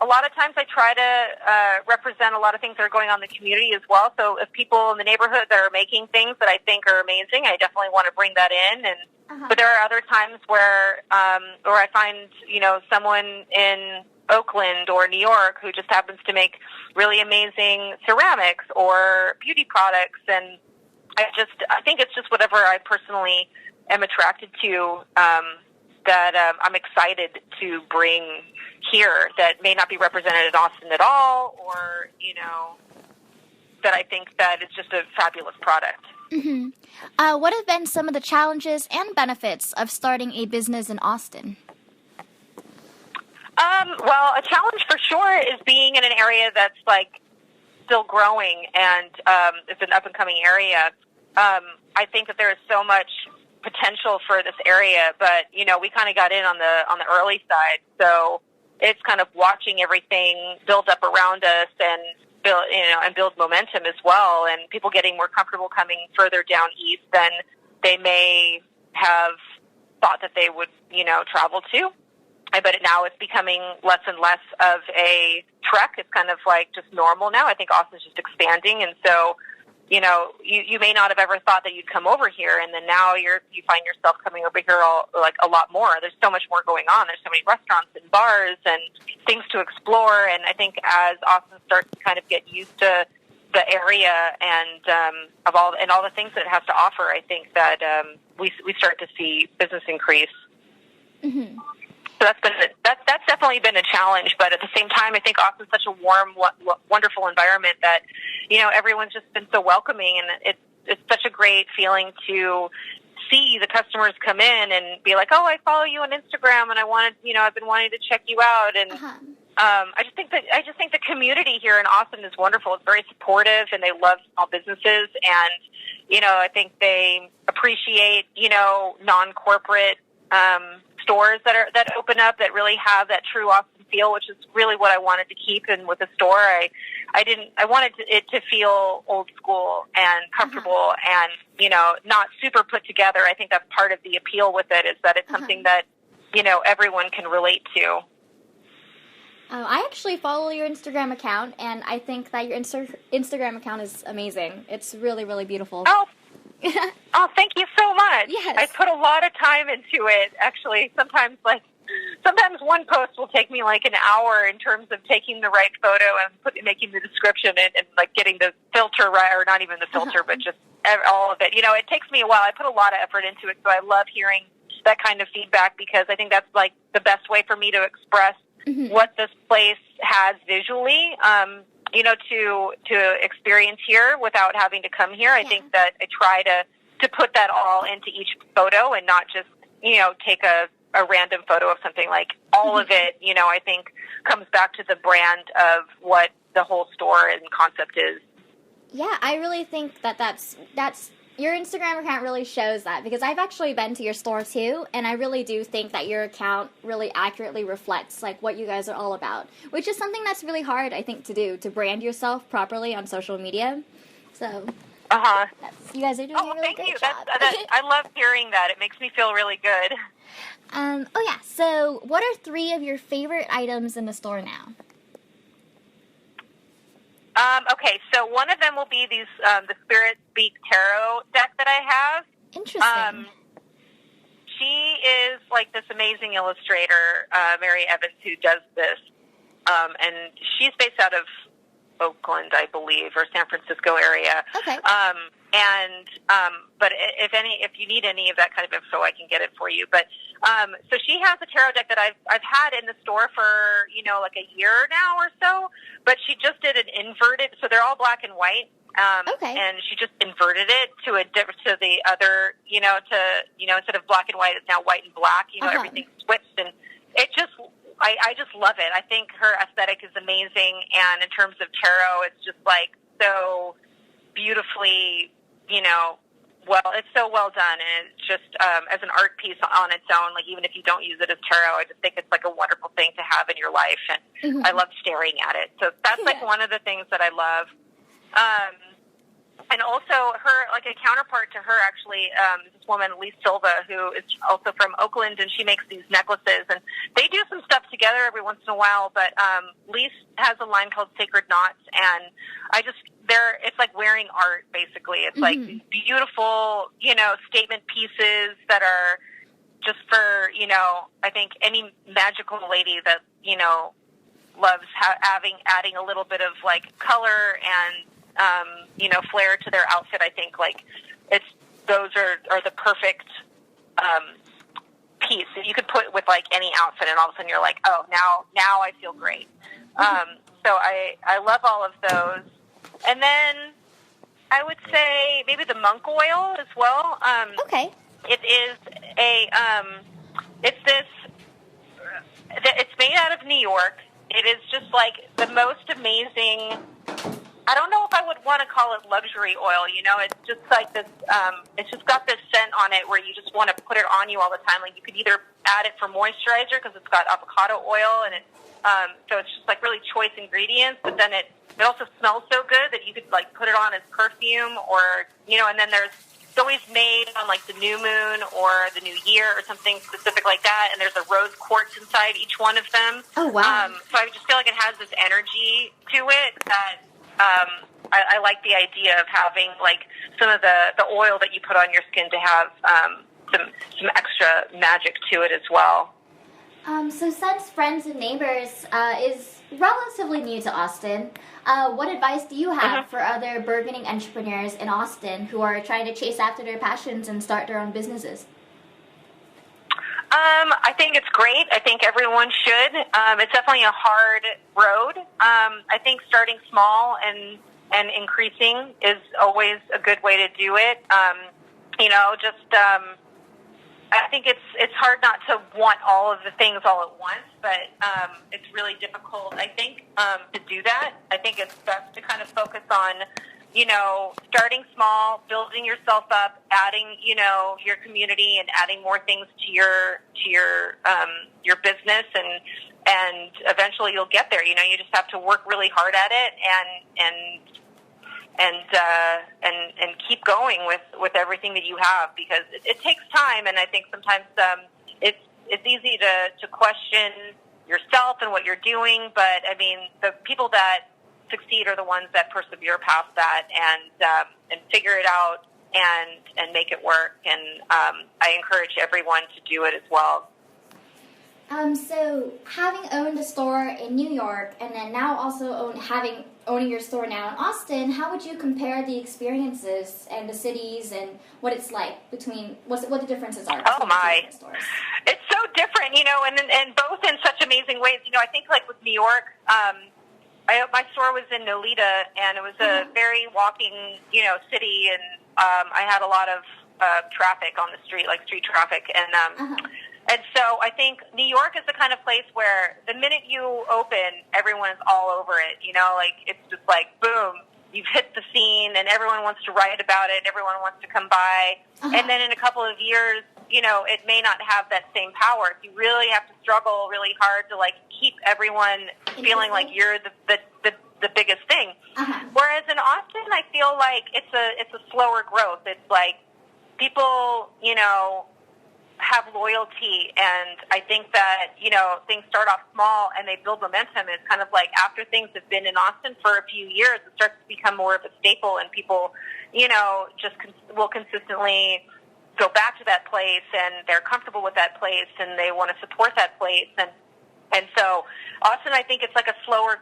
a lot of times I try to represent a lot of things that are going on in the community as well. So if people in the neighborhood that are making things that I think are amazing, I definitely want to bring that in. And but there are other times where I find, you know, someone in Oakland or New York who just happens to make really amazing ceramics or beauty products, and I think it's just whatever I personally am attracted to that I'm excited to bring here that may not be represented in Austin at all, or, you know, that I think that it's just a fabulous product. Mm-hmm. What have been some of the challenges and benefits of starting a business in Austin? Well, a challenge for sure is being in an area that's like still growing, and it's an up and coming area. I think that there is so much potential for this area, but you know, we kind of got in on the early side, so it's kind of watching everything build up around us and build momentum as well, and people getting more comfortable coming further down east than they may have thought that they would, you know, travel to. But now it's becoming less and less of a trek. It's kind of like just normal now. I think Austin's just expanding, and so, you know, you may not have ever thought that you'd come over here, and then now you find yourself coming over here a lot more. There's so much more going on. There's so many restaurants and bars and things to explore. And I think as Austin starts to kind of get used to the area and all the things that it has to offer, I think that we start to see business increase. Mm-hmm. So that's definitely been a challenge, but at the same time, I think Austin's such a warm, wonderful environment that, you know, everyone's just been so welcoming, and it's such a great feeling to see the customers come in and be like, oh, I follow you on Instagram, and I've been wanting to check you out, and I just think the community here in Austin is wonderful. It's very supportive, and they love small businesses, and you know, I think they appreciate, you know, non-corporate stores that open up that really have that true Austin feel, which is really what I wanted to keep in with the store. I wanted it to feel old school and comfortable and, you know, not super put together. I think that's part of the appeal with it, is that it's something that, you know, everyone can relate to. I actually follow your Instagram account, and I think that your Instagram account is amazing. It's really, really beautiful. Oh, thank you so much. Yes. I put a lot of time into it, actually. Sometimes one post will take me like an hour in terms of taking the right photo and making the description and like getting the filter right, or not even the filter, but just all of it. You know, it takes me a while. I put a lot of effort into it, so I love hearing that kind of feedback, because I think that's like the best way for me to express what this place has visually. You know, to experience here without having to come here. I think that I try to put that all into each photo and not just, you know, take a random photo of something. Like all of it, you know, I think comes back to the brand of what the whole store and concept is. Yeah, I really think that's your Instagram account really shows that, because I've actually been to your store too, and I really do think that your account really accurately reflects like what you guys are all about, which is something that's really hard, I think, to do, to brand yourself properly on social media. So, you guys are doing a really great job. I love hearing that. It makes me feel really good. So what are 3 of your favorite items in the store now? Okay, so one of them will be these the Spirit Speak Tarot deck that I have. Interesting. She is like this amazing illustrator, Mary Evans, who does this, and she's based out of Oakland, I believe, or San Francisco area. Okay. But if you need any of that kind of info, I can get it for you. But so she has a tarot deck that I've had in the store for, you know, like a year now or so. But she just did an inverted, so they're all black and white. And she just inverted it to the other, instead of black and white, it's now white and black. You know, everything's switched, and it just. I just love it. I think her aesthetic is amazing, and in terms of tarot, it's just like so beautifully, it's so well done, and it's just as an art piece on its own. Like, even if you don't use it as tarot, I just think it's like a wonderful thing to have in your life, and I love staring at it. So that's like one of the things that I love. And also, her, like a counterpart to her, actually, this woman, Lee Silva, who is also from Oakland, and she makes these necklaces. And they do some stuff together every once in a while, but Lee has a line called Sacred Knots, and it's like wearing art, basically. It's like these beautiful, statement pieces that are just for, I think any magical lady that, loves adding a little bit of, like, color and, flair to their outfit. I think like those are the perfect piece that you could put with like any outfit, and all of a sudden you're like, oh, now I feel great. So I love all of those. And then I would say maybe the monk oil as well. Okay. It is it's made out of New York. It is just like the most amazing. I don't know if I would want to call it luxury oil, it's just like this, it's just got this scent on it where you just want to put it on you all the time. Like you could either add it for moisturizer because it's got avocado oil and so it's just like really choice ingredients, but then it also smells so good that you could like put it on as perfume or, and then it's always made on like the new moon or the new year or something specific like that. And there's a rose quartz inside each one of them. Oh, wow. So I just feel like it has this energy to it that, I like the idea of having like some of the oil that you put on your skin to have some extra magic to it as well. So since Friends and Neighbors is relatively new to Austin, what advice do you have for other burgeoning entrepreneurs in Austin who are trying to chase after their passions and start their own businesses? I think it's great. I think everyone should. It's definitely a hard road. I think starting small and increasing is always a good way to do it. I think it's hard not to want all of the things all at once, but it's really difficult, I think, to do that. I think it's best to kind of focus on starting small, building yourself up, adding, your community and adding more things to your business and eventually you'll get there. You just have to work really hard at it and keep going with everything that you have because it takes time. And I think sometimes, it's easy to question yourself and what you're doing. But I mean, the people that succeed are the ones that persevere past that and figure it out and make it work. And I encourage everyone to do it as well. So having owned a store in New York and then now also owning your store now in Austin, how would you compare the experiences and the cities and what it's like between what the differences are? Oh my, it's so different, and both in such amazing ways. I think like with New York, my store was in Nolita, and it was a very walking, city, and I had a lot of traffic on the street, like street traffic, and so I think New York is the kind of place where the minute you open, everyone is all over it. Like it's just like boom, you've hit the scene, and everyone wants to write about it. Everyone wants to come by, and then in a couple of years, it may not have that same power. You really have to struggle really hard to like keep everyone feeling like you're the biggest thing. Whereas in Austin, I feel like it's a slower growth. It's like people, have loyalty, and I think that, things start off small and they build momentum. It's kind of like after things have been in Austin for a few years, it starts to become more of a staple, and people, just will consistently go back to that place, and they're comfortable with that place, and they want to support that place. And so Austin, I think it's like a slower